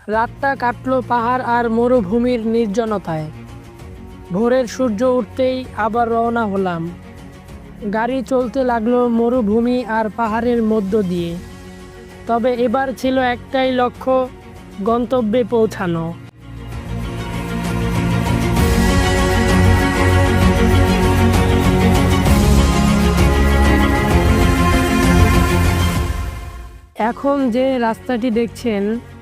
রাতটা কাটলো পাহাড় আর মরুভূমির নির্জনতায়। ভোরের সূর্য উঠতেই আবার রওনা হলাম। গাড়ি চলতে লাগলো মরুভূমি আর পাহাড়ের মধ্য দিয়ে। তবে এবার ছিল একটাই লক্ষ্য, গন্তব্যে পৌঁছানো। এখন যে রাস্তাটি দেখছেন